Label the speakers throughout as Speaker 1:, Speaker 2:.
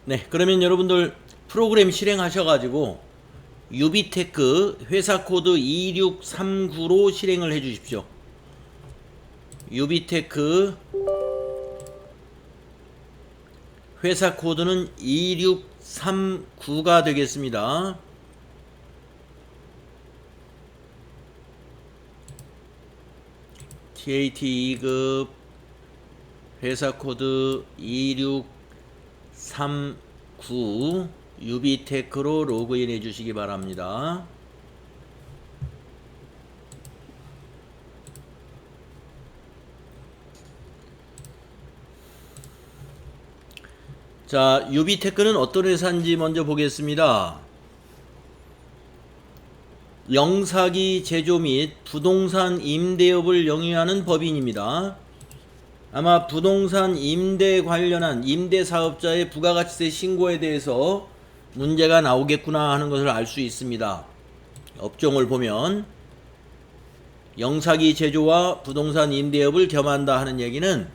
Speaker 1: 네, 그러면 여러분들 프로그램 실행하셔가지고 유비테크 회사 코드 2639로 실행을 해 주십시오. 유비테크 회사 코드는 2639가 되겠습니다. TAT 2급 회사 코드 2639 유비테크로 로그인 해 주시기 바랍니다. 자, 유비테크는 어떤 회사인지 먼저 보겠습니다. 영사기 제조 및 부동산 임대업을 영위하는 법인입니다. 아마 부동산 임대 관련한 임대사업자의 부가가치세 신고에 대해서 문제가 나오겠구나 하는 것을 알 수 있습니다. 업종을 보면 영사기 제조와 부동산 임대업을 겸한다 하는 얘기는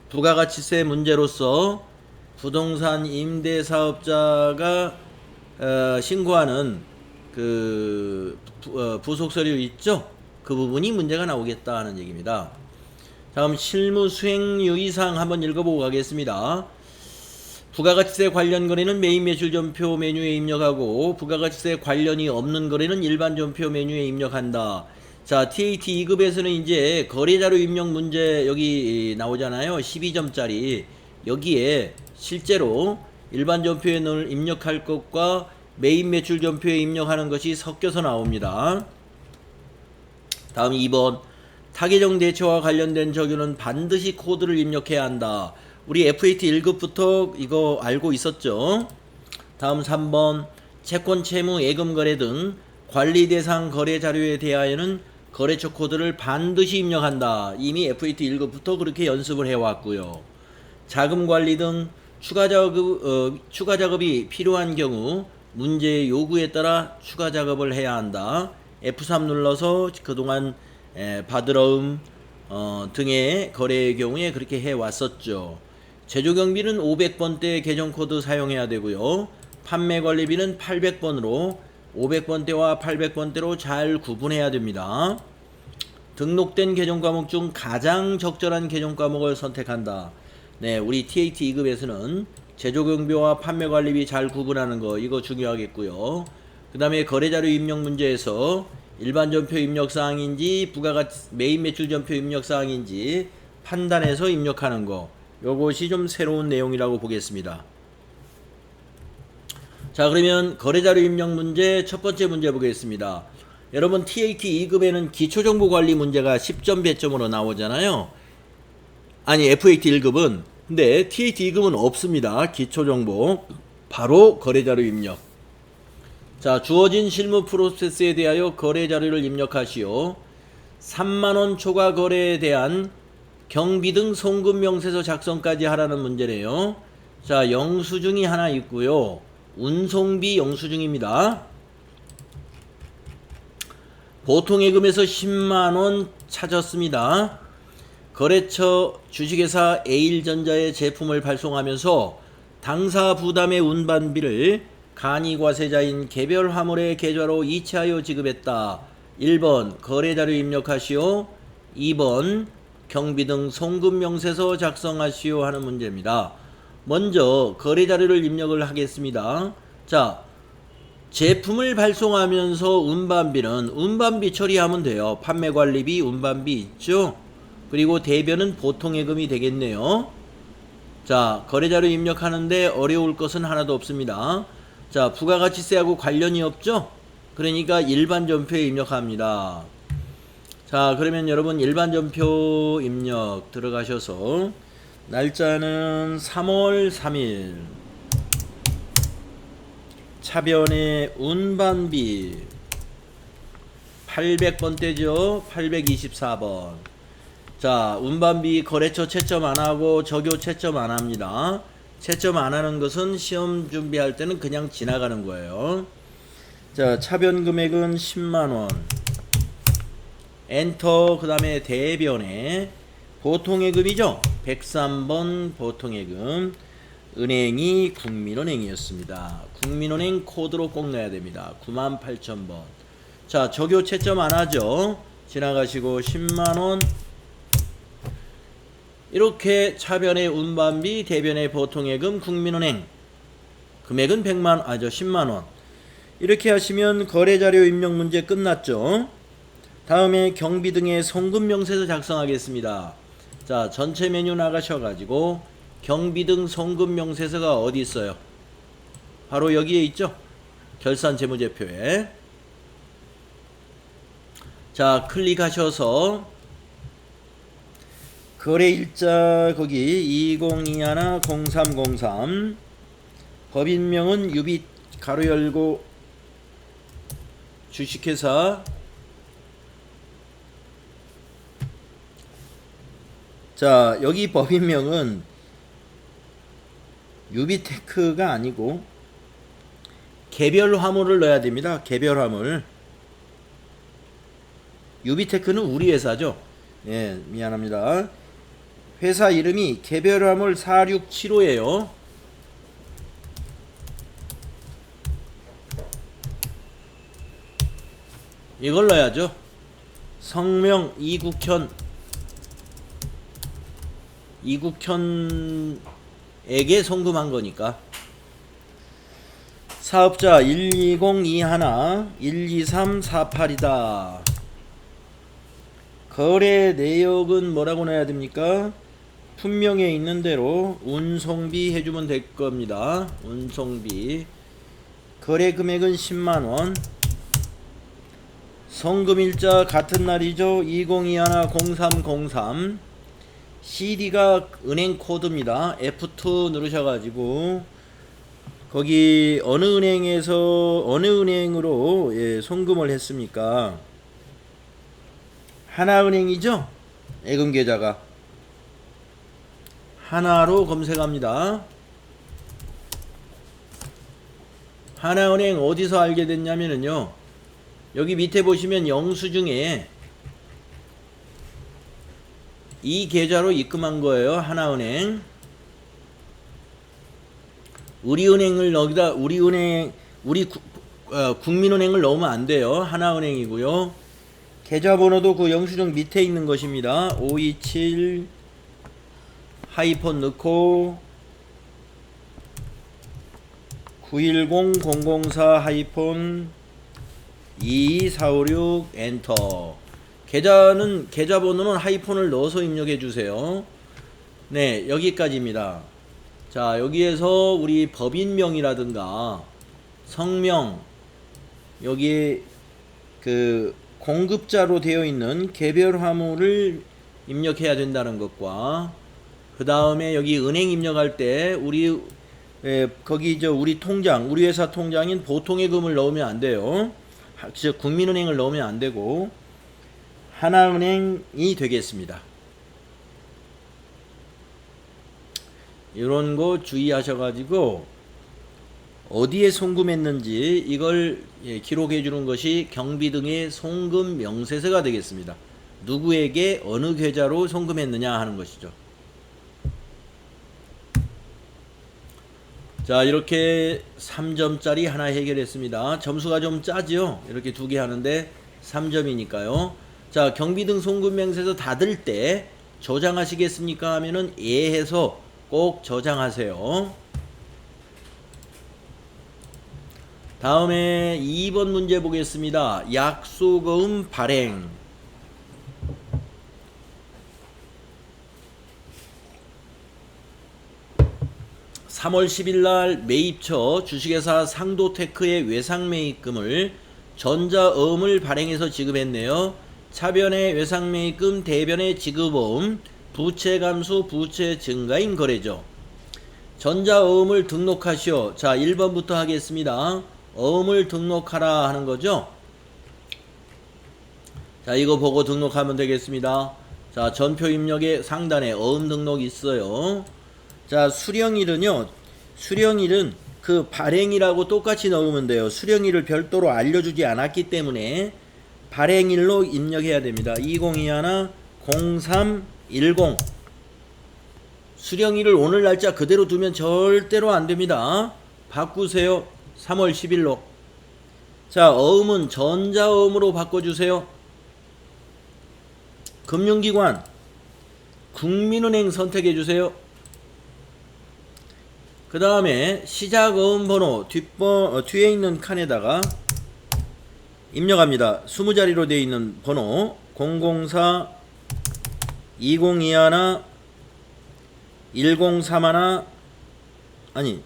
Speaker 1: 부가가치세 문제로서 부동산 임대사업자가 신고하는 그 부속서류 있죠? 그 부분이 문제가 나오겠다 하는 얘기입니다. 다음 실무 수행 유의사항 한번 읽어보고 가겠습니다. 부가가치세 관련 거래는 메인 매출 전표 메뉴에 입력하고 부가가치세 관련이 없는 거래는 일반 전표 메뉴에 입력한다. 자, TAT 2급에서는 이제 거래자료 입력 문제 여기 나오잖아요. 12점짜리. 여기에 실제로 일반 전표에 입력할 것과 메인 매출 전표에 입력하는 것이 섞여서 나옵니다. 다음 2번 타계정 대처와 관련된 적용은 반드시 코드를 입력해야 한다. 우리 FAT 1급부터 이거 알고 있었죠. 다음 3번 채권 채무 예금 거래 등 관리 대상 거래 자료에 대하여는 거래처 코드를 반드시 입력한다. 이미 FAT 1급부터 그렇게 연습을 해왔고요. 자금 관리 등 추가 작업이 필요한 경우 문제의 요구에 따라 추가 작업을 해야 한다. F3 눌러서 그동안 바드러움 등의 거래의 경우에 그렇게 해왔었죠. 제조경비는 500번대 계정코드 사용해야 되고요. 판매관리비는 800번으로 500번대와 800번대로 잘 구분해야 됩니다. 등록된 계정과목 중 가장 적절한 계정과목을 선택한다. 네, 우리 TAT 2급에서는 제조경비와 판매관리비 잘 구분하는 거 이거 중요하겠고요. 그 다음에 거래자료 입력 문제에서 일반 전표 입력 사항인지 부가가치 메인 매출 전표 입력 사항인지 판단해서 입력하는 거 요것이 좀 새로운 내용이라고 보겠습니다. 자, 그러면 거래자료 입력 문제 첫 번째 문제 보겠습니다. 여러분 TAT 2급에는 기초정보관리 문제가 10점 배점으로 나오잖아요. 아니 FAT 1급은 근데 TAT 2급은 없습니다. 기초정보 바로 거래자료 입력. 자, 주어진 실무 프로세스에 대하여 거래자료를 입력하시오. 3만원 초과 거래에 대한 경비 등 송금 명세서 작성까지 하라는 문제네요. 자, 영수증이 하나 있고요. 운송비 영수증입니다. 보통예금에서 10만원 찾았습니다. 거래처 주식회사 에일전자의 제품을 발송하면서 당사 부담의 운반비를 간이과세자인 개별 화물의 계좌로 이체하여 지급했다. 1번 거래자료 입력하시오. 2번 경비 등 송금 명세서 작성하시오 하는 문제입니다. 먼저 거래자료를 입력을 하겠습니다. 자, 제품을 발송하면서 운반비는 운반비 처리하면 돼요. 판매관리비 운반비 있죠. 그리고 대변은 보통예금이 되겠네요. 자, 거래자료 입력하는데 어려울 것은 하나도 없습니다. 자, 부가가치세하고 관련이 없죠? 그러니까 일반 전표에 입력합니다. 자, 그러면 여러분 일반 전표 입력 들어가셔서 날짜는 3월 3일 차변의 운반비 800번대죠. 824번. 자, 운반비 거래처 채점 안하고 적요 채점 안합니다. 채점 안하는 것은 시험 준비할 때는 그냥 지나가는 거예요. 자, 차변 금액은 10만원 엔터. 그 다음에 대변에 보통예금이죠. 103번 보통예금. 은행이 국민은행이었습니다. 국민은행 코드로 꼭 넣어야 됩니다. 98,000번. 자, 저교 채점 안 하죠? 지나가시고 10만원. 이렇게 차변의 운반비, 대변의 보통예금, 국민은행. 금액은 10만원. 이렇게 하시면 거래자료 입력 문제 끝났죠? 다음에 경비 등의 송금 명세서 작성하겠습니다. 자, 전체 메뉴 나가셔가지고 경비 등 송금 명세서가 어디 있어요? 바로 여기에 있죠? 결산 재무제표에. 자, 클릭하셔서 거래일자 거기 2021-0303 법인명은 유비 가로 열고 주식회사. 자, 여기 법인명은 유비테크가 아니고 개별 화물을 넣어야 됩니다. 개별 화물. 유비테크는 우리 회사죠. 예, 미안합니다. 회사 이름이 개별 화물 4675예요. 이걸 넣어야죠. 성명 이국현에게 송금한 거니까. 사업자 12021-12348이다. 거래 내역은 뭐라고 넣어야 됩니까? 품명에 있는 대로 운송비 해주면 될 겁니다. 운송비. 거래 금액은 10만원. 송금일자 같은 날이죠. 2021-0303. CD가 은행 코드입니다. F2 누르셔가지고 거기 어느 은행으로 송금을 했습니까? 하나은행이죠. 예금계좌가 하나로 검색합니다. 하나은행 어디서 알게 됐냐면요, 여기 밑에 보시면 영수증에 이 계좌로 입금한 거예요. 하나은행. 우리은행을 여기다 국민은행을 넣으면 안 돼요. 하나은행이고요. 계좌번호도 그 영수증 밑에 있는 것입니다. 527 하이폰 넣고 910004 하이폰 22456 엔터. 계좌번호는 하이폰을 넣어서 입력해 주세요. 네, 여기까지입니다. 자, 여기에서 우리 법인명이라든가 성명, 여기 그 공급자로 되어 있는 개별 화물을 입력해야 된다는 것과, 그 다음에 여기 은행 입력할 때 우리 우리 통장, 우리 회사 통장인 보통예금을 넣으면 안 돼요. 즉 국민은행을 넣으면 안 되고 하나은행이 되겠습니다. 이런 거 주의하셔가지고 어디에 송금했는지 이걸 기록해 주는 것이 경비 등의 송금 명세서가 되겠습니다. 누구에게 어느 계좌로 송금했느냐 하는 것이죠. 자, 이렇게 3점짜리 하나 해결했습니다. 점수가 좀 짜죠? 이렇게 두 개 하는데 3점이니까요. 자, 경비 등 송금 명세서 닫을 때 저장하시겠습니까? 하면은 예 해서 꼭 저장하세요. 다음에 2번 문제 보겠습니다. 약소금 발행. (3월 10일날) 매입처 주식회사 상도테크의 외상매입금을 전자어음을 발행해서 지급했네요. 차변의 외상매입금, 대변의 지급어음, 부채감소, 부채 증가인 거래죠. 전자어음을 등록하시오. 자, 1번부터 하겠습니다. 어음을 등록하라 하는 거죠. 자, 이거 보고 등록하면 되겠습니다. 자, 전표 입력에 상단에 어음 등록 있어요. 자, 수령일은요, 수령일은 그 발행이라고 똑같이 넣으면 돼요. 수령일을 별도로 알려주지 않았기 때문에 발행일로 입력해야 됩니다. 2021-0310 수령일을 오늘 날짜 그대로 두면 절대로 안 됩니다. 바꾸세요. 3월 10일로. 자, 어음은 전자어음으로 바꿔주세요. 금융기관 국민은행 선택해주세요. 그 다음에 시작어음 번호 뒤에 있는 칸에다가 입력합니다. 20자리로 되어 있는 번호 004 2021 103 아니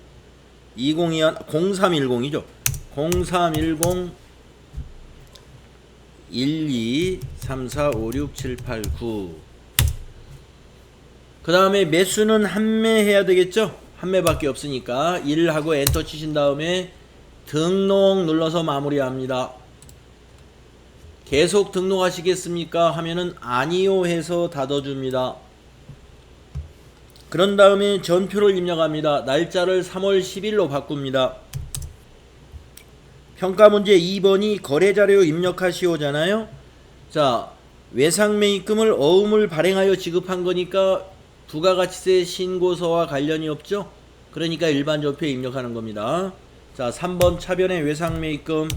Speaker 1: 2021 0310이죠. 0310 12 34 56 7 8 9. 그 다음에 매수는 한매 해야 되겠죠. 한매밖에 없으니까 1하고 엔터 치신 다음에 등록 눌러서 마무리합니다. 계속 등록하시겠습니까? 하면은 아니요 해서 닫아줍니다. 그런 다음에 전표를 입력합니다. 날짜를 3월 10일로 바꿉니다. 평가문제 2번이 거래자료 입력하시오잖아요. 자, 외상매입금을 어음을 발행하여 지급한 거니까 부가가치세 신고서와 관련이 없죠. 그러니까 일반 전표에 입력하는 겁니다. 자, 3번 차변의 외상매입금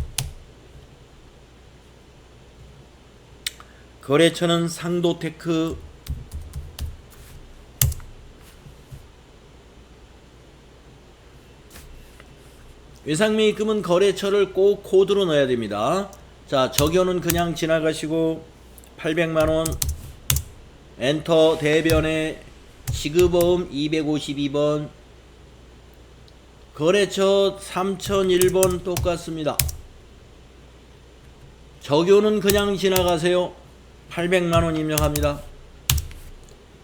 Speaker 1: 거래처는 상도테크. 외상매입금은 거래처를 꼭 코드로 넣어야 됩니다. 자, 적용은 그냥 지나가시고 800만원 엔터. 대변에 지급어음 252번 거래처 3001번 똑같습니다. 적용은 그냥 지나가세요. 800만원 입력합니다.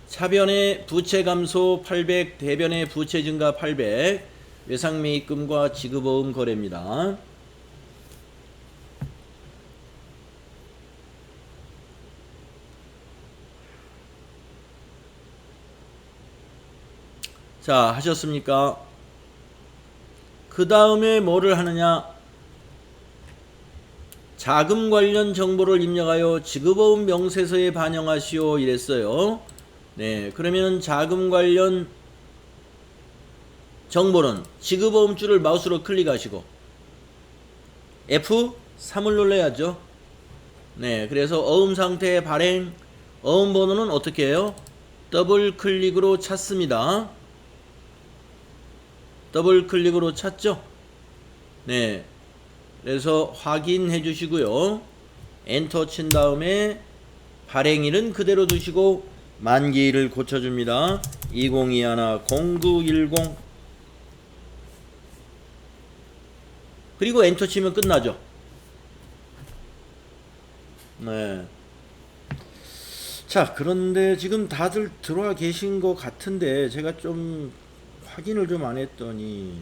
Speaker 1: 차변에 부채 감소 800, 대변에 부채 증가 800, 외상매입금과 지급어음 거래입니다. 자, 하셨습니까? 그 다음에 뭐를 하느냐? 자금 관련 정보를 입력하여 지급어음 명세서에 반영하시오 이랬어요. 네, 그러면 자금 관련 정보는 지급어음줄을 마우스로 클릭하시고 F3을 눌러야죠. 네, 그래서 어음 상태 발행 어음 번호는 어떻게 해요? 더블 클릭으로 찾습니다. 더블 클릭으로 찾죠. 네, 그래서 확인해 주시고요. 엔터 친 다음에 발행일은 그대로 두시고 만기일을 고쳐줍니다. 2021 0910. 그리고 엔터 치면 끝나죠. 네. 자, 그런데 지금 다들 들어와 계신 것 같은데 제가 좀 확인을 좀 안 했더니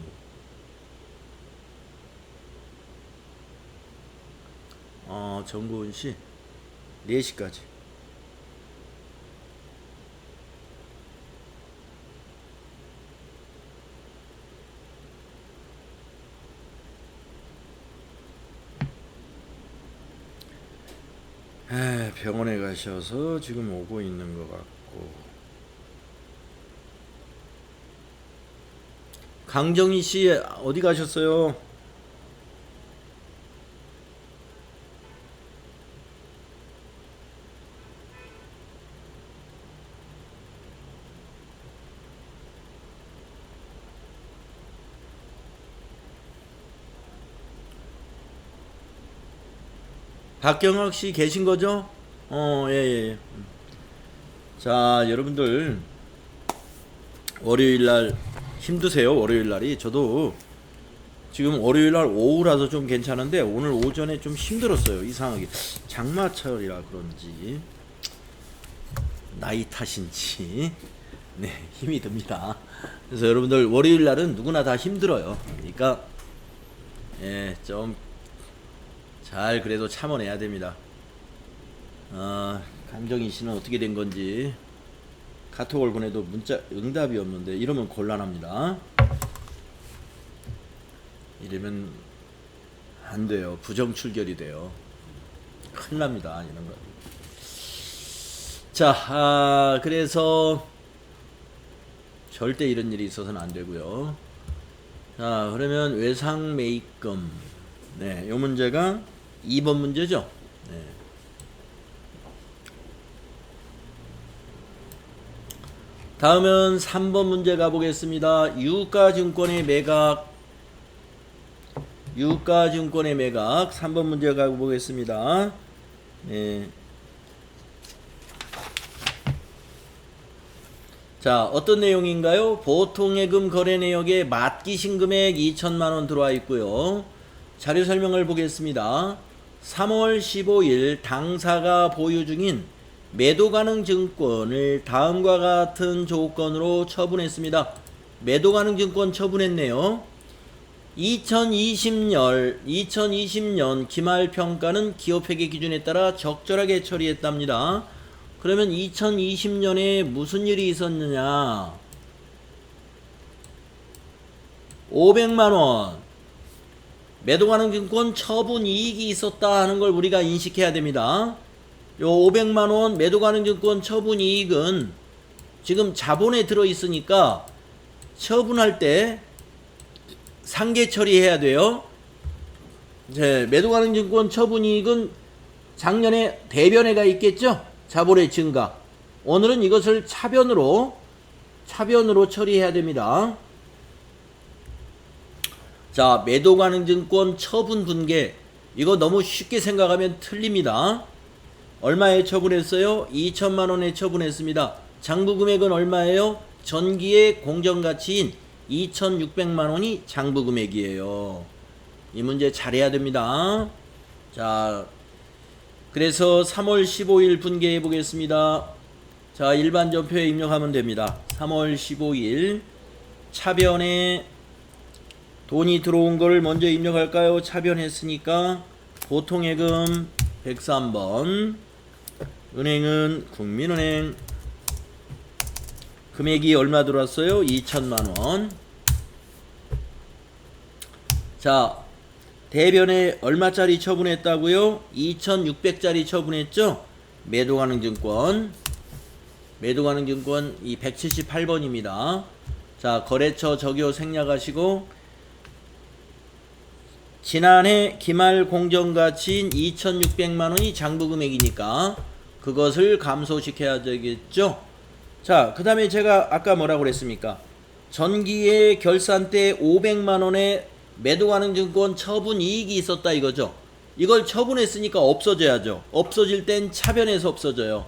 Speaker 1: 정고은 씨 4시까지. 병원에 가셔서 지금 오고 있는 것 같고. 강정희 씨 어디 가셨어요? 박경학 씨 계신 거죠? 예. 자, 여러분들 월요일 날 힘드세요. 월요일 날이 저도 지금 월요일 날 오후라서 좀 괜찮은데 오늘 오전에 좀 힘들었어요. 이상하게 장마철이라 그런지 나이 탓인지 네, 힘이 듭니다. 그래서 여러분들 월요일 날은 누구나 다 힘들어요. 그러니까 좀 잘 그래도 참아내야 됩니다. 강정희 씨는 어떻게 된 건지 카톡을 보내도 문자 응답이 없는데 이러면 곤란합니다. 이러면 안 돼요. 부정 출결이 돼요. 큰일 납니다. 이런 거. 자, 그래서 절대 이런 일이 있어서는 안 되고요. 자, 그러면 외상 매입금. 네, 요 문제가 2번 문제죠. 네. 다음은 3번 문제 가보겠습니다. 유가증권의 매각. 유가증권의 매각. 3번 문제 가보겠습니다. 네. 자, 어떤 내용인가요? 보통예금 거래 내역에 맡기신 금액 2천만원 들어와 있고요. 자료 설명을 보겠습니다. 3월 15일 당사가 보유 중인 매도 가능 증권을 다음과 같은 조건으로 처분했습니다. 매도 가능 증권 처분했네요. 2020년 기말평가는 기업회계 기준에 따라 적절하게 처리했답니다. 그러면 2020년에 무슨 일이 있었느냐? 500만원 매도 가능 증권 처분 이익이 있었다 하는 걸 우리가 인식해야 됩니다. 요 500만원 매도 가능 증권 처분 이익은 지금 자본에 들어 있으니까 처분할 때 상계 처리해야 돼요. 이제 매도 가능 증권 처분 이익은 작년에 대변회가 있겠죠? 자본의 증가. 오늘은 이것을 차변으로 처리해야 됩니다. 자, 매도 가능 증권 처분 분계. 이거 너무 쉽게 생각하면 틀립니다. 얼마에 처분했어요? 2천만원에 처분했습니다. 장부 금액은 얼마예요? 전기의 공정가치인 2,600만원이 장부 금액이에요. 이 문제 잘해야 됩니다. 자, 그래서 3월 15일 분개해 보겠습니다. 자, 일반 전표에 입력하면 됩니다. 3월 15일 차변에 돈이 들어온 걸 먼저 입력할까요? 차변했으니까 보통예금 103번, 은행은 국민은행, 금액이 얼마 들어왔어요? 2천만원. 자, 대변에 얼마짜리 처분했다고요? 2,600짜리 처분했죠? 매도 가능 증권 이 178번입니다. 자, 거래처 적요 생략하시고 지난해 기말 공정가치인 2,600만원이 장부 금액이니까 그것을 감소시켜야 되겠죠? 자, 그 다음에 제가 아까 뭐라고 그랬습니까? 전기의 결산 때 500만원의 매도 가능 증권 처분 이익이 있었다 이거죠. 이걸 처분했으니까 없어져야죠. 없어질 땐 차변에서 없어져요.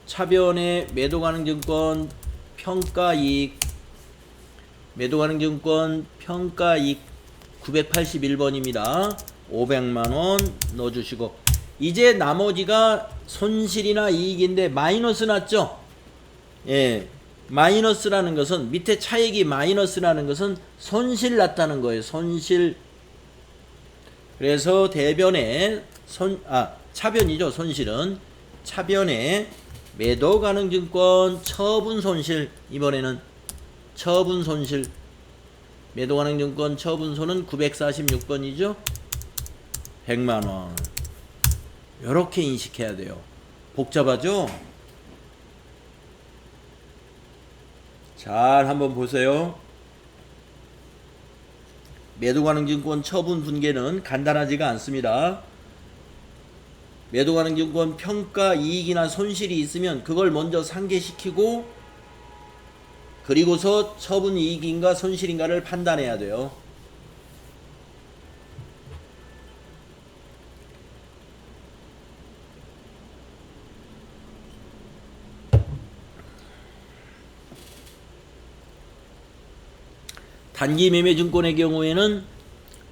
Speaker 1: 차변에 매도 가능 증권 평가이익, 매도 가능 증권 평가이익 981번입니다. 500만원 넣어주시고, 이제 나머지가 손실이나 이익인데 마이너스 났죠? 예. 마이너스라는 것은, 밑에 차익이 마이너스라는 것은 손실 났다는 거예요. 손실. 그래서 대변에 차변이죠. 손실은 차변에 매도 가능 증권 처분 손실. 이번에는 처분 손실. 매도 가능 증권 처분손은 946번이죠. 100만원. 요렇게 인식해야 돼요. 복잡하죠? 잘 한번 보세요. 매도 가능 증권 처분 분계는 간단하지가 않습니다. 매도 가능 증권 평가 이익이나 손실이 있으면 그걸 먼저 상계시키고 그리고서 처분 이익인가 손실인가를 판단해야 돼요. 단기 매매 증권의 경우에는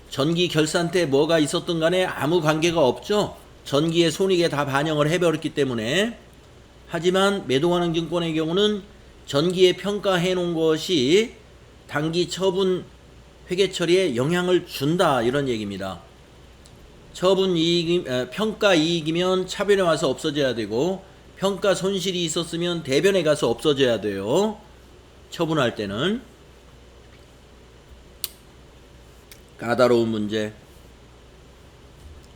Speaker 1: 전기 결산 때 뭐가 있었든 간에 아무 관계가 없죠. 전기의 손익에 다 반영을 해버렸기 때문에. 하지만 매도 가능 증권의 경우는 전기에 평가해 놓은 것이 단기 처분 회계 처리에 영향을 준다 이런 얘기입니다. 처분 이익, 평가 이익이면 차변에 와서 없어져야 되고 평가 손실이 있었으면 대변에 가서 없어져야 돼요. 처분할 때는. 까다로운 문제,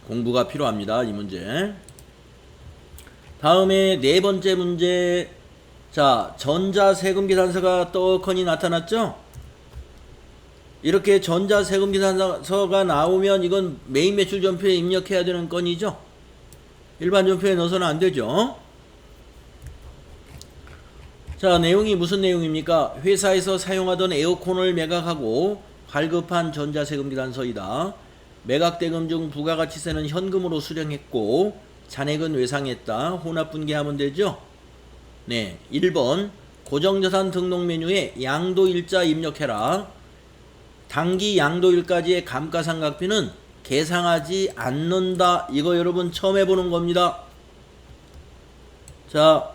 Speaker 1: 공부가 필요합니다. 이 문제. 다음에 네 번째 문제. 자, 전자세금계산서가 떡하니 나타났죠? 이렇게 전자세금계산서가 나오면 이건 메인 매출전표에 입력해야 되는 건이죠? 일반 전표에 넣어서는 안 되죠? 자, 내용이 무슨 내용입니까? 회사에서 사용하던 에어컨을 매각하고 발급한 전자세금계산서이다. 매각대금 중 부가가치세는 현금으로 수령했고 잔액은 외상했다. 혼합분계하면 되죠? 네, 1번 고정자산 등록 메뉴에 양도일자 입력해라. 당기 양도일까지의 감가상각비는 계상하지 않는다. 이거 여러분 처음 해보는 겁니다. 자,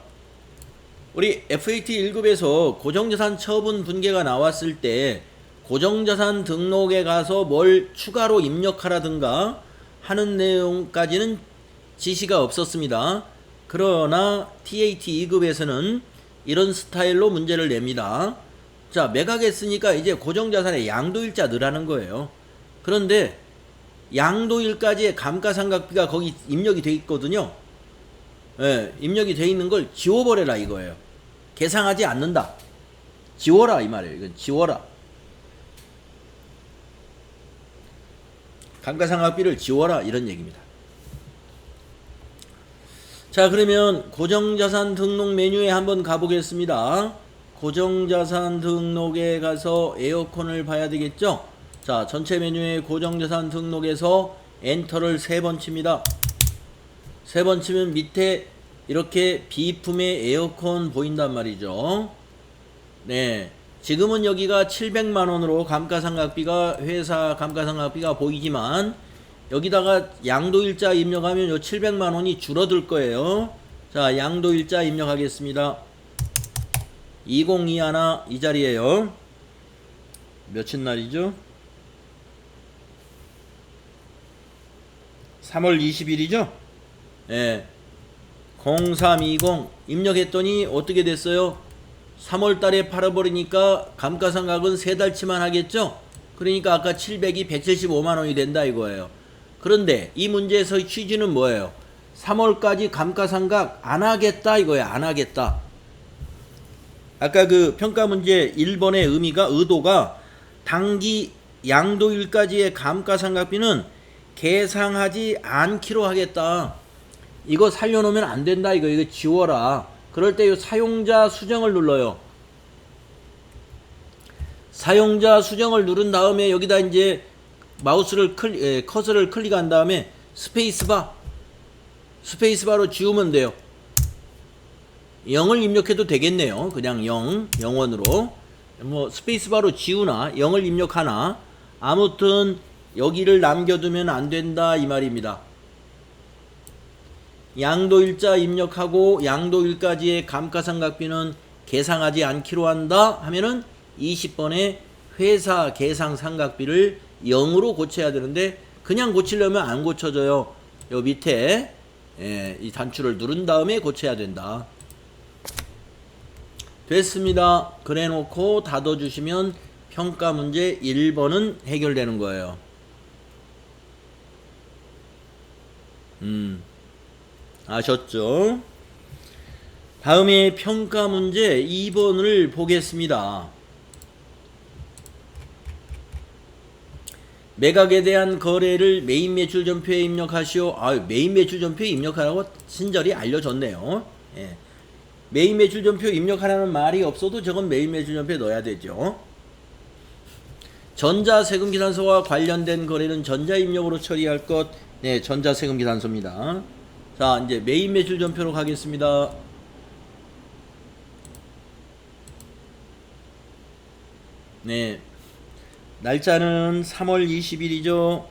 Speaker 1: 우리 FAT 1급에서 고정자산 처분 분계가 나왔을 때 고정자산 등록에 가서 뭘 추가로 입력하라든가 하는 내용까지는 지시가 없었습니다. 그러나 TAT 2급에서는 이런 스타일로 문제를 냅니다. 자, 매각했으니까 이제 고정자산에 양도일자 넣으라는 거예요. 그런데 양도일까지의 감가상각비가 거기 입력이 돼 있거든요. 예, 입력이 돼 있는 걸 지워버려라 이거예요. 계상하지 않는다. 지워라 이 말이에요. 이건 지워라. 감가상각비를 지워라 이런 얘기입니다. 자, 그러면 고정자산 등록 메뉴에 한번 가보겠습니다. 고정자산 등록에 가서 에어컨을 봐야 되겠죠? 자, 전체 메뉴에 고정자산 등록에서 엔터를 3번 칩니다. 3번 치면 밑에 이렇게 비품의 에어컨 보인단 말이죠. 네, 지금은 여기가 700만원으로 감가상각비가 회사 감가상각비가 보이지만 여기다가 양도일자 입력하면 요 700만원이 줄어들 거예요. 자, 양도일자 입력하겠습니다. 2021 이 자리에요. 며칠 날이죠? 3월 20일이죠? 예. 0320 입력했더니 어떻게 됐어요? 3월 달에 팔아버리니까 감가상각은 3달치만 하겠죠? 그러니까 아까 700이 175만원이 된다 이거예요. 그런데 이 문제에서의 취지는 뭐예요? 3월까지 감가상각 안 하겠다 이거예요. 안 하겠다. 아까 그 평가 문제 1번의 의도가 당기 양도일까지의 감가상각비는 계상하지 않기로 하겠다. 이거 살려놓으면 안 된다 이거 지워라. 그럴 때 이 사용자 수정을 눌러요. 사용자 수정을 누른 다음에 여기다 이제 마우스를 커서를 클릭한 다음에 스페이스바로 지우면 돼요. 0을 입력해도 되겠네요. 그냥 0원으로 뭐 스페이스바로 지우나 0을 입력하나 아무튼 여기를 남겨두면 안 된다 이 말입니다. 양도일자 입력하고 양도일까지의 감가상각비는 계상하지 않기로 한다 하면은 20번에 회사 계상상각비를 0으로 고쳐야 되는데 그냥 고치려면 안 고쳐져요. 요 밑에 이 단추를 누른 다음에 고쳐야 된다. 됐습니다. 그래 놓고 닫아주시면 평가 문제 1번은 해결되는 거예요. 아셨죠? 다음에 평가 문제 2번을 보겠습니다. 매각에 대한 거래를 메인 매출 전표에 입력하시오. 메인 매출 전표에 입력하라고 친절히 알려줬네요. 예. 메인 매출 전표 입력하라는 말이 없어도 저건 메인 매출 전표에 넣어야 되죠. 전자세금계산서와 관련된 거래는 전자입력으로 처리할 것. 네, 전자세금계산서입니다. 자, 이제 메인 매출 전표로 가겠습니다. 네, 날짜는 3월 20일이죠.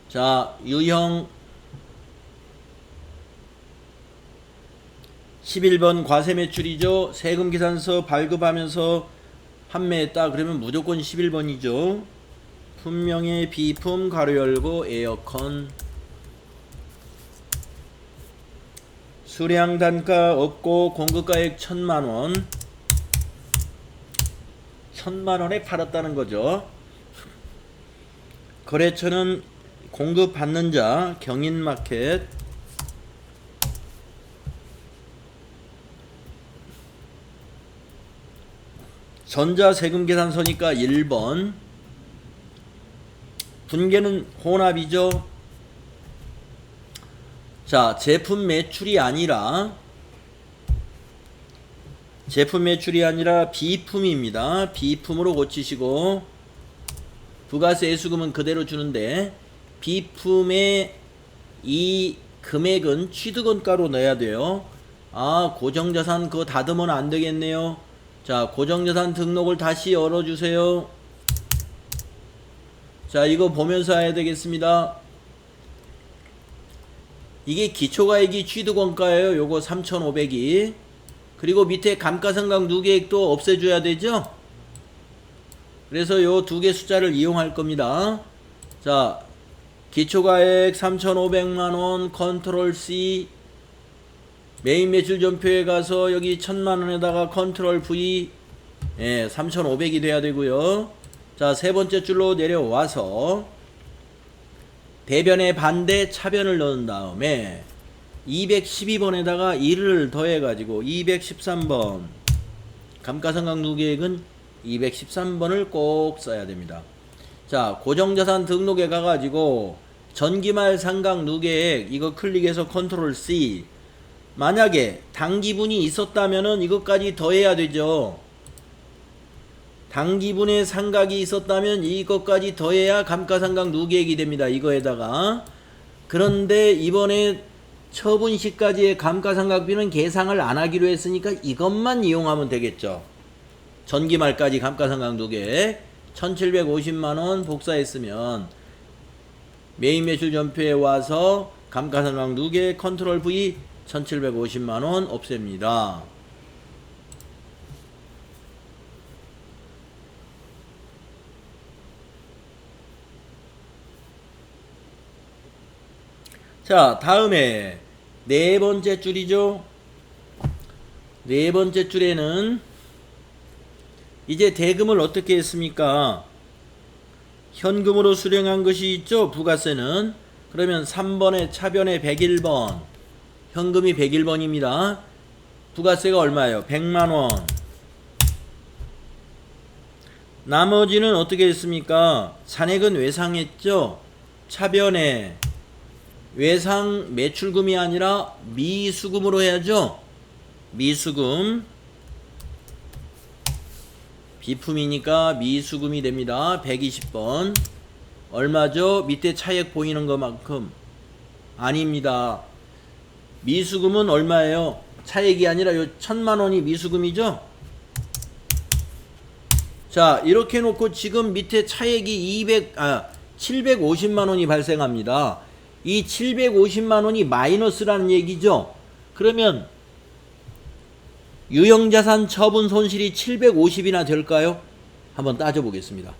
Speaker 1: 자, 유형 11번 과세매출이죠. 세금계산서 발급하면서 판매했다 그러면 무조건 11번이죠. 품명의 비품 가로 열고 에어컨. 수량 단가 없고 공급가액 1000만원. 1000만원에 팔았다는 거죠. 거래처는 공급받는 자 경인마켓 전자세금계산서니까 1번 분계는 혼합이죠. 자, 제품 매출이 아니라 비품입니다. 비품으로 고치시고 부가세 예수금은 그대로 주는데 비품의 이 금액은 취득원가로 넣어야 돼요. 아, 고정자산 그거 다듬으면 안 되겠네요. 자, 고정자산 등록을 다시 열어주세요. 자, 이거 보면서 해야 되겠습니다. 이게 기초가액이 취득원가예요. 요거 3,500이. 그리고 밑에 감가상각 누계액도 없애줘야 되죠. 그래서 요 두 개 숫자를 이용할 겁니다. 자, 기초가액 3,500만원 컨트롤 C, 메인 매출 전표에 가서 여기 1,000만원에다가 컨트롤 V, 3,500이 돼야 되고요. 자, 세 번째 줄로 내려와서 대변의 반대 차변을 넣은 다음에 212번에다가 1을 더해가지고 213번, 감가상각 누계액은 213번을 꼭 써야 됩니다. 자, 고정자산 등록에 가가지고 전기말 상각 누계액 이거 클릭해서 컨트롤 C. 만약에 당기분이 있었다면은 이것까지 더해야 되죠. 당기분의 상각이 있었다면 이것까지 더해야 감가상각 누계액이 됩니다. 이거에다가. 그런데 이번에 처분시까지의 감가상각비는 계상을 안 하기로 했으니까 이것만 이용하면 되겠죠. 전기말까지 감가상각 누계액 1,750만원 복사했으면 메인 매출 전표에 와서 감가상각 누계액 컨트롤 V 1,750만원 없앱니다. 자, 다음에 네 번째 줄이죠. 네 번째 줄에는 이제 대금을 어떻게 했습니까? 현금으로 수령한 것이 있죠. 부가세는. 그러면 3번에 차변에 101번, 현금이 101번입니다. 부가세가 얼마예요? 100만원. 나머지는 어떻게 했습니까? 잔액은 외상했죠. 차변에 외상 매출금이 아니라 미수금으로 해야죠. 미수금. 비품이니까 미수금이 됩니다. 120번. 얼마죠? 밑에 차액 보이는 것만큼. 아닙니다. 미수금은 얼마예요? 차액이 아니라 요 1,000만원이 미수금이죠? 자, 이렇게 놓고 지금 밑에 차액이 750만원이 발생합니다. 이 750만원이 마이너스라는 얘기죠? 그러면 유형자산 처분 손실이 750이나 될까요? 한번 따져보겠습니다.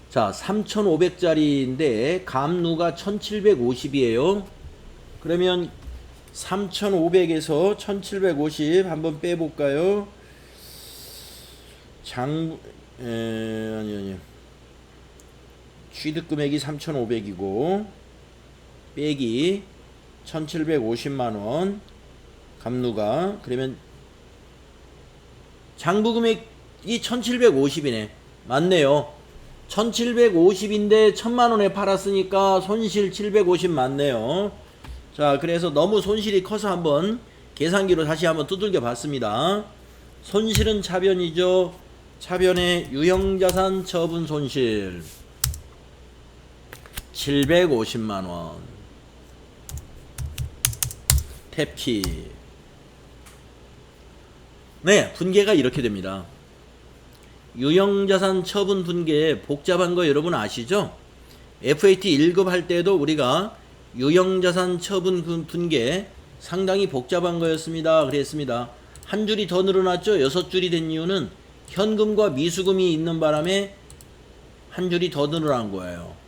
Speaker 1: 자, 3,500짜리인데 감누가 1,750이에요. 그러면 3,500에서 1,750 한번 빼볼까요? 아니요. 취득금액이 3,500이고 빼기 1,750만원 감누가, 그러면 장부금액이 1,750이네. 맞네요. 1,750인데 1,000만원에 팔았으니까 손실 750 맞네요. 자, 그래서 너무 손실이 커서 한번 계산기로 다시 한번 두들겨 봤습니다. 손실은 차변이죠. 차변의 유형자산 처분 손실 750만원. 탭키. 네, 분계가 이렇게 됩니다. 유형자산 처분 분계 복잡한 거 여러분 아시죠? FAT 1급 할 때도 우리가 유형자산 처분 분계 상당히 복잡한 거였습니다. 그랬습니다. 한 줄이 더 늘어났죠? 6줄이 된 이유는 현금과 미수금이 있는 바람에 한 줄이 더 늘어난 거예요.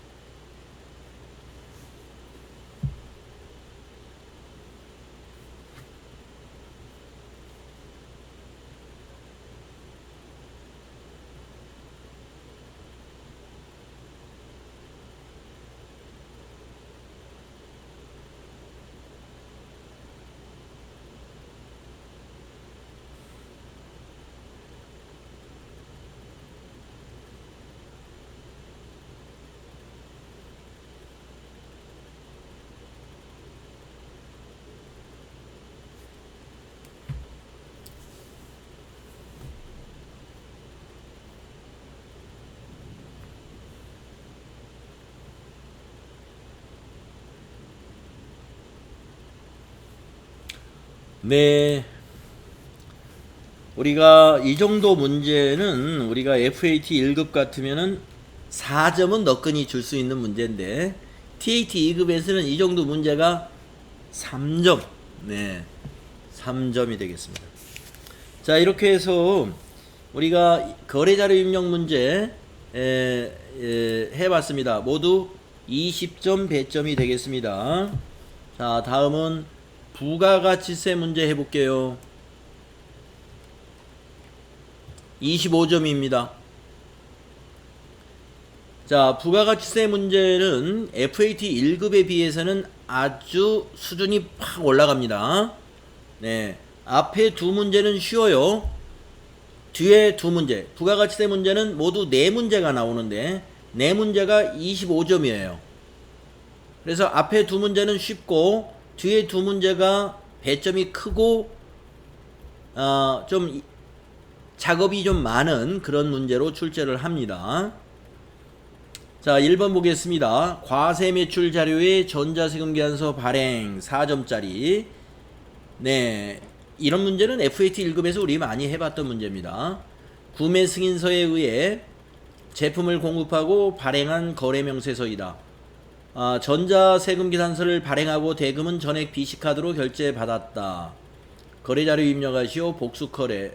Speaker 1: 네. 우리가 이 정도 문제는 우리가 FAT 1급 같으면은 4점은 너끈히 줄 수 있는 문제인데 TAT 2급에서는 이 정도 문제가 3점. 네. 3점이 되겠습니다. 자, 이렇게 해서 우리가 거래자료 입력 문제 해봤습니다. 모두 20점 배점이 되겠습니다. 자, 다음은 부가가치세 문제 해볼게요. 25점입니다. 자, 부가가치세 문제는 FAT 1급에 비해서는 아주 수준이 팍 올라갑니다. 네, 앞에 두 문제는 쉬워요. 뒤에 두 문제, 부가가치세 문제는 모두 네 문제가 나오는데 네 문제가 25점이에요. 그래서 앞에 두 문제는 쉽고 뒤에 두 문제가 배점이 크고 좀 작업이 좀 많은 그런 문제로 출제를 합니다. 자, 1번 보겠습니다. 과세 매출 자료의 전자세금계산서 발행 4점짜리. 네, 이런 문제는 FAT 1급에서 우리 많이 해봤던 문제입니다. 구매 승인서에 의해 제품을 공급하고 발행한 거래명세서이다. 전자세금계산서를 발행하고 대금은 전액 BC카드로 결제받았다. 거래자료 입력하시오. 복수거래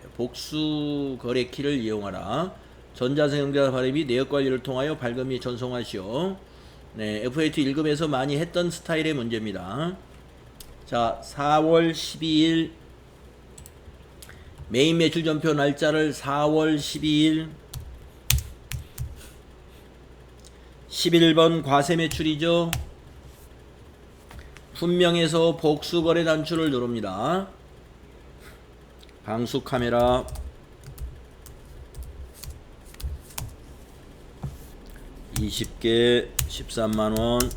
Speaker 1: 키를 이용하라. 전자세금계산 발행 및 내역관리를 통하여 발급 및 전송하시오. 네, FAT 1급에서 많이 했던 스타일의 문제입니다. 자, 4월 12일 메인 매출 전표 날짜를 4월 12일 11번 과세 매출이죠. 분명해서 복수거래 단추를 누릅니다. 방수 카메라 20개 13만원.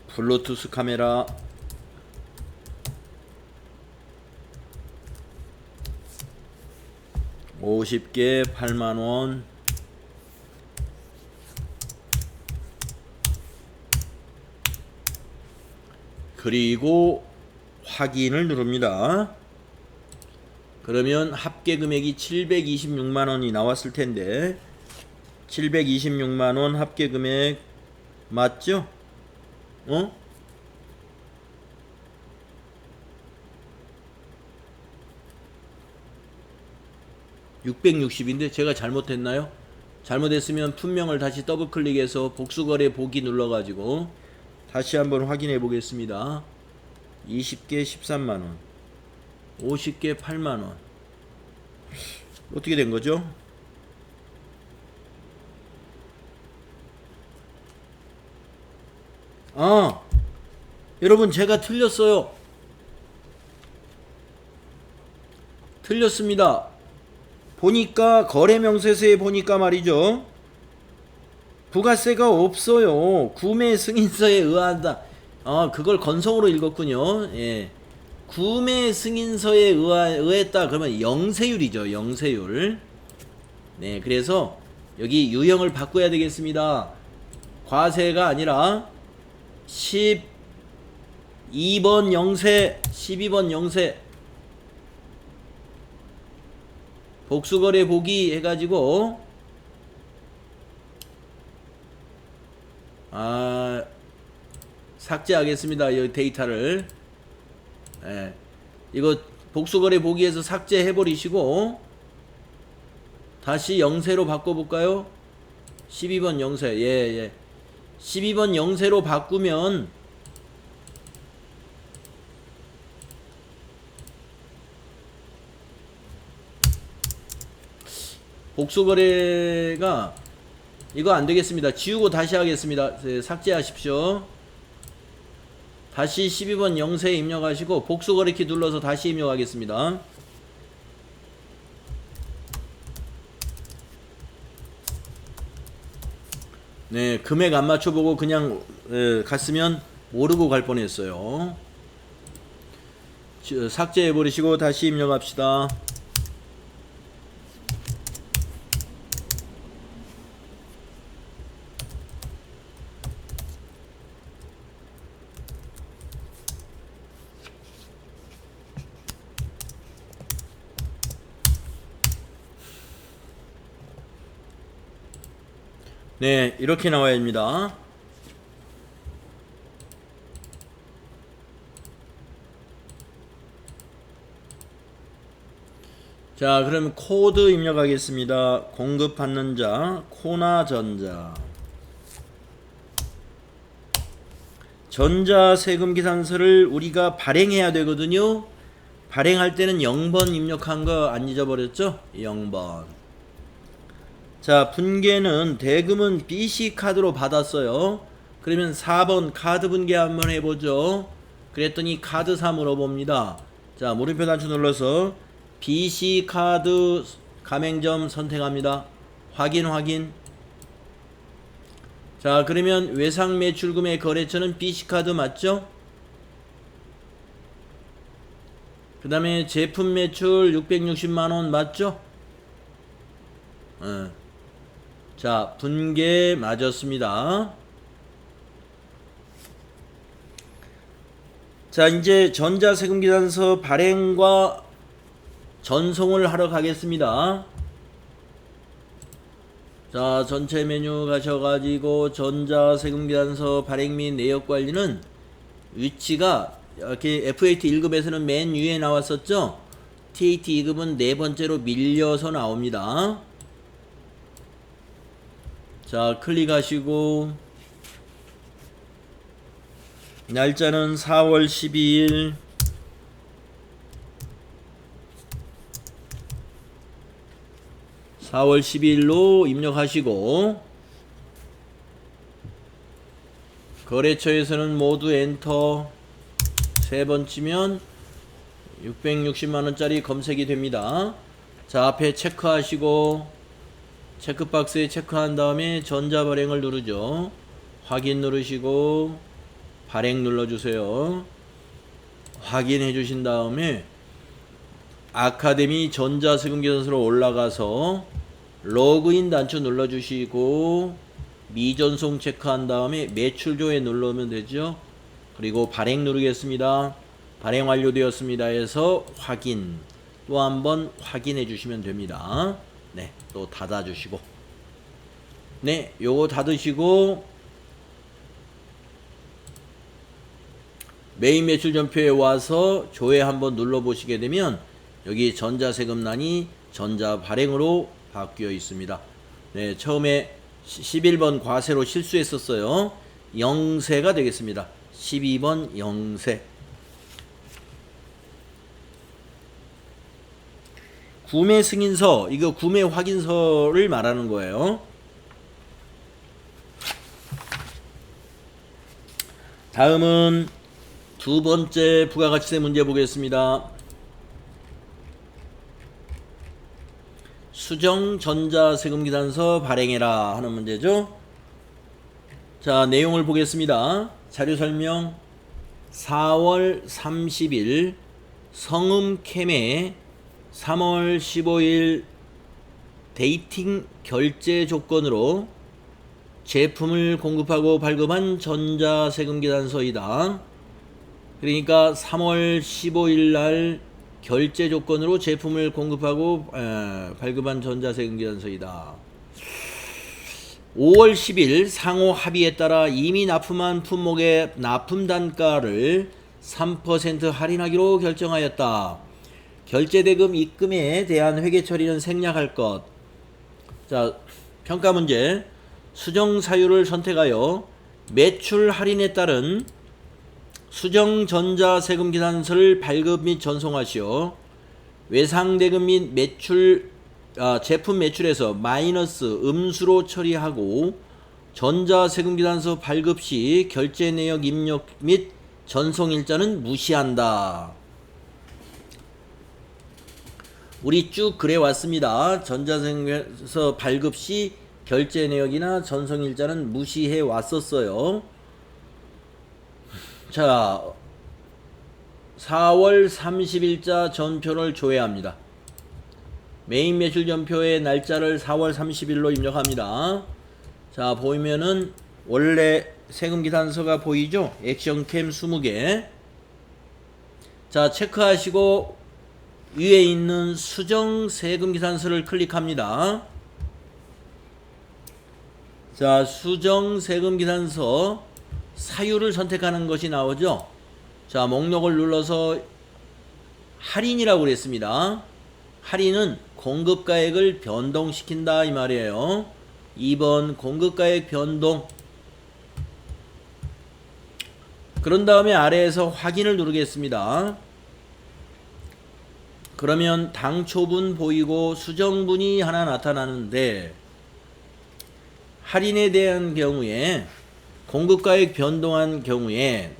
Speaker 1: 블루투스 카메라 50개 8만원. 그리고 확인을 누릅니다. 그러면 합계 금액이 726만원이 나왔을 텐데 726만원 합계 금액 맞죠? 660인데 제가 잘못했나요? 잘못했으면 품명을 다시 더블 클릭해서 복수거래 보기 눌러가지고 다시 한번 확인해 보겠습니다. 20개 13만원 50개 8만원 어떻게 된 거죠? 여러분 제가 틀렸어요. 틀렸습니다. 보니까 거래명세서에 보니까 말이죠. 부가세가 없어요. 구매 승인서에 의한다. 그걸 건성으로 읽었군요. 예. 구매 승인서에 의했다. 그러면 영세율이죠. 영세율. 네, 그래서 여기 유형을 바꿔야 되겠습니다. 과세가 아니라 12번 영세, 12번 영세. 복수거래 보기 해가지고 삭제하겠습니다. 이 데이터를. 예. 이거 복수거래 보기에서 삭제해버리시고 다시 영세로 바꿔볼까요? 12번 영세. 예. 12번 영세로 바꾸면 복수거래가 이거 안되겠습니다. 지우고 다시 하겠습니다. 삭제하십시오. 다시 12번 영세에 입력하시고 복수거래키 눌러서 다시 입력하겠습니다. 네, 금액 안 맞춰보고 그냥 갔으면 모르고 갈 뻔했어요. 삭제해버리시고 다시 입력합시다. 네, 이렇게 나와야 됩니다. 자, 그럼 코드 입력하겠습니다. 공급받는 자, 코나전자. 전자세금계산서를 우리가 발행해야 되거든요. 발행할 때는 0번 입력한 거 안 잊어버렸죠? 0번. 자, 분계는 대금은 BC카드로 받았어요. 그러면 4번 카드 분계 한번 해보죠. 그랬더니 카드사 물어봅니다. 자, 물음표 단추 눌러서 BC카드 가맹점 선택합니다. 확인. 자, 그러면 외상매출금의 거래처는 BC카드 맞죠? 그 다음에 제품 매출 660만원 맞죠? 자, 분계 맞았습니다. 자, 이제 전자세금계산서 발행과 전송을 하러 가겠습니다. 자, 전체 메뉴 가셔가지고 전자세금계산서 발행 및 내역관리는 위치가 이렇게 FAT 1급에서는 맨 위에 나왔었죠. TAT 2급은 네 번째로 밀려서 나옵니다. 자, 클릭하시고 날짜는 4월 12일, 로 입력하시고 거래처에서는 모두 엔터. 세 번 치면 660만원짜리 검색이 됩니다. 자, 앞에 체크하시고 체크박스에 체크한 다음에 전자발행을 누르죠. 확인 누르시고 발행 눌러주세요. 확인해 주신 다음에 아카데미 전자세금계산서로 올라가서 로그인 단추 눌러주시고 미전송 체크한 다음에 매출조에 눌러오면 되죠. 그리고 발행 누르겠습니다. 발행 완료되었습니다 해서 확인, 또 한번 확인해 주시면 됩니다. 네, 또 닫아 주시고, 네, 요거 닫으시고 메인 매출 전표에 와서 조회 한번 눌러 보시게 되면 여기 전자세금란이 전자 발행으로 바뀌어 있습니다. 네, 처음에 11번 과세로 실수했었어요. 0세가 되겠습니다. 12번 0세. 구매 승인서, 이거 구매 확인서를 말하는 거예요. 다음은 두 번째 부가가치세 문제 보겠습니다. 수정 전자세금계산서 발행해라 하는 문제죠. 자, 내용을 보겠습니다. 자료 설명. 4월 30일 성음 캠에 3월 15일 데이팅 결제 조건으로 제품을 공급하고 발급한 전자세금계산서이다. 그러니까 3월 15일 날 결제 조건으로 제품을 공급하고 발급한 전자세금계산서이다. 5월 10일 상호 합의에 따라 이미 납품한 품목의 납품 단가를 3% 할인하기로 결정하였다. 결제대금 입금에 대한 회계 처리는 생략할 것. 자, 평가 문제. 수정 사유를 선택하여 매출 할인에 따른 수정 전자세금계산서를 발급 및 전송하시오. 외상대금 및 제품 매출에서 마이너스 음수로 처리하고 전자세금계산서 발급 시 결제 내역 입력 및 전송 일자는 무시한다. 우리 쭉 그래 왔습니다. 전자세금계산서 발급 시 결제 내역이나 전송 일자는 무시해 왔었어요. 자, 4월 30일자 전표를 조회합니다. 메인 매출 전표의 날짜를 4월 30일로 입력합니다. 자, 보이면은 원래 세금계산서가 보이죠? 액션캠 20개. 자, 체크하시고 위에 있는 수정 세금계산서를 클릭합니다. 자, 수정 세금 계산서 사유를 선택하는 것이 나오죠. 자, 목록을 눌러서 할인이라고 그랬습니다. 할인은 공급가액을 변동시킨다 이 말이에요. 2번 공급가액 변동. 그런 다음에 아래에서 확인을 누르겠습니다. 그러면 당초분 보이고 수정분이 하나 나타나는데, 할인에 대한 경우에 공급가액 변동한 경우에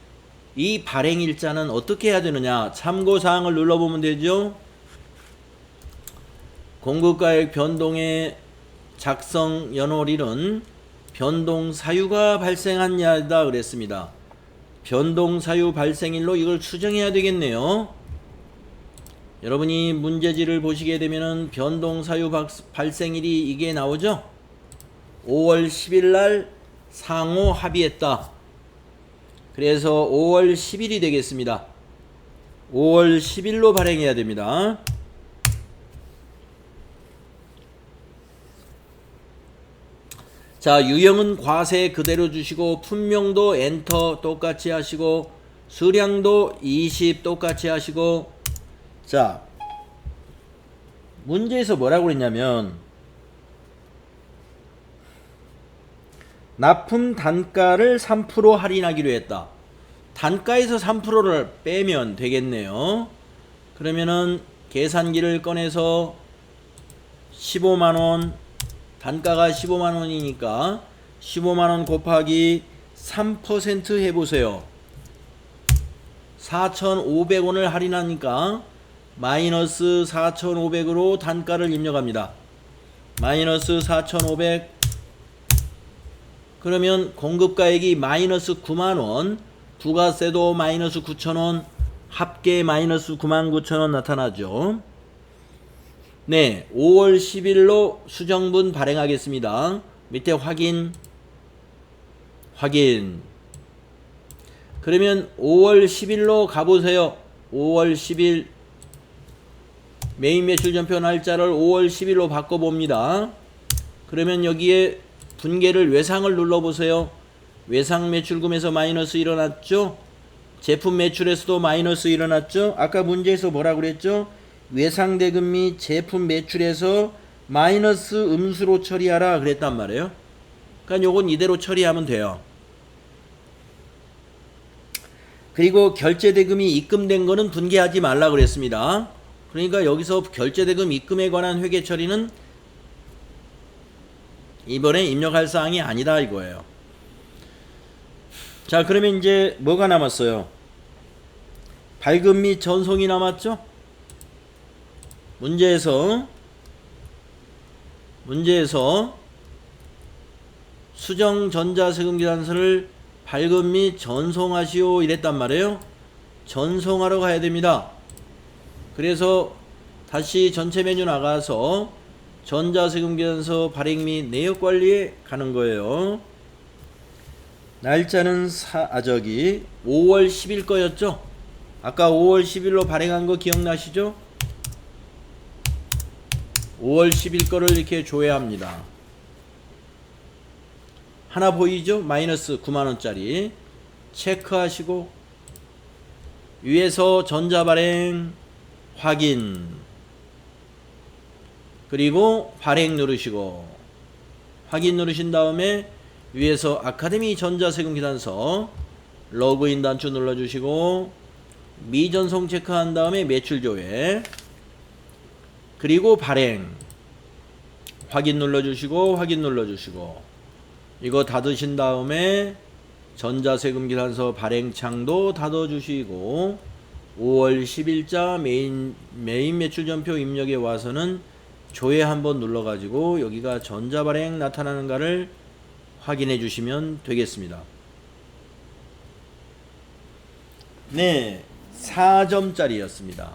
Speaker 1: 이 발행일자는 어떻게 해야 되느냐, 참고사항을 눌러보면 되죠. 공급가액 변동의 작성 연월일은 변동 사유가 발생한 야다 그랬습니다. 변동 사유 발생일로 이걸 수정해야 되겠네요. 여러분이 문제지를 보시게 되면은 변동 사유 발생일이 이게 나오죠. 5월 10일 날 상호 합의했다. 그래서 5월 10일이 되겠습니다. 5월 10일로 발행해야 됩니다. 자, 유형은 과세 그대로 주시고, 품명도 엔터 똑같이 하시고, 수량도 20 똑같이 하시고. 자, 문제에서 뭐라고 그랬냐면, 납품 단가를 3% 할인하기로 했다. 단가에서 3%를 빼면 되겠네요. 그러면은 계산기를 꺼내서 15만원, 단가가 15만원이니까 15만원 곱하기 3% 해보세요. 4,500원을 할인하니까 마이너스 4,500으로 단가를 입력합니다. 마이너스 4,500. 그러면 공급가액이 마이너스 9만원, 부가세도 마이너스 9천원, 합계 마이너스 99,000원 나타나죠. 네, 5월 10일로 수정분 발행하겠습니다. 밑에 확인. 그러면 5월 10일로 가보세요. 5월 10일 메인 매출 전표 날짜를 5월 10일로 바꿔봅니다. 그러면 여기에 분계를 외상을 눌러보세요. 외상 매출금에서 마이너스 일어났죠. 제품 매출에서도 마이너스 일어났죠. 아까 문제에서 뭐라고 그랬죠? 외상 대금 및 제품 매출에서 마이너스 음수로 처리하라 그랬단 말이에요. 그러니까 요건 이대로 처리하면 돼요. 그리고 결제 대금이 입금된 거는 분계하지 말라 그랬습니다. 그러니까 여기서 결제 대금 입금에 관한 회계 처리는 이번에 입력할 사항이 아니다 이거예요. 자, 그러면 이제 뭐가 남았어요? 발급 및 전송이 남았죠? 문제에서 수정 전자세금 계산서를 발급 및 전송하시오 이랬단 말이에요. 전송하러 가야 됩니다. 그래서 다시 전체 메뉴 나가서 전자세금 계산서 발행 및 내역 관리에 가는 거예요. 날짜는 5월 10일 거였죠? 아까 5월 10일로 발행한 거 기억나시죠? 5월 10일 거를 이렇게 조회합니다. 하나 보이죠? 마이너스 9만원짜리 체크하시고 위에서 전자발행 확인, 그리고 발행 누르시고 확인 누르신 다음에 위에서 아카데미 전자세금 계산서 로그인 단추 눌러주시고 미전송 체크한 다음에 매출 조회, 그리고 발행 확인 눌러주시고 이거 닫으신 다음에 전자세금 계산서 발행창도 닫아주시고 5월 10일자 메인 매출 전표 입력에 와서는 조회 한번 눌러가지고 여기가 전자발행 나타나는가를 확인해 주시면 되겠습니다. 네, 4점짜리였습니다.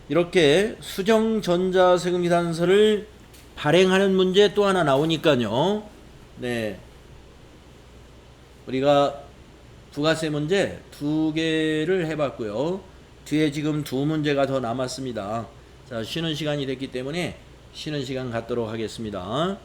Speaker 1: 이렇게 수정 전자세금 계산서를 발행하는 문제 또 하나 나오니까요. 네, 우리가 부가세 문제 2개를 해봤고요. 뒤에 지금 2문제가 더 남았습니다. 자, 쉬는 시간이 됐기 때문에 쉬는 시간 갖도록 하겠습니다.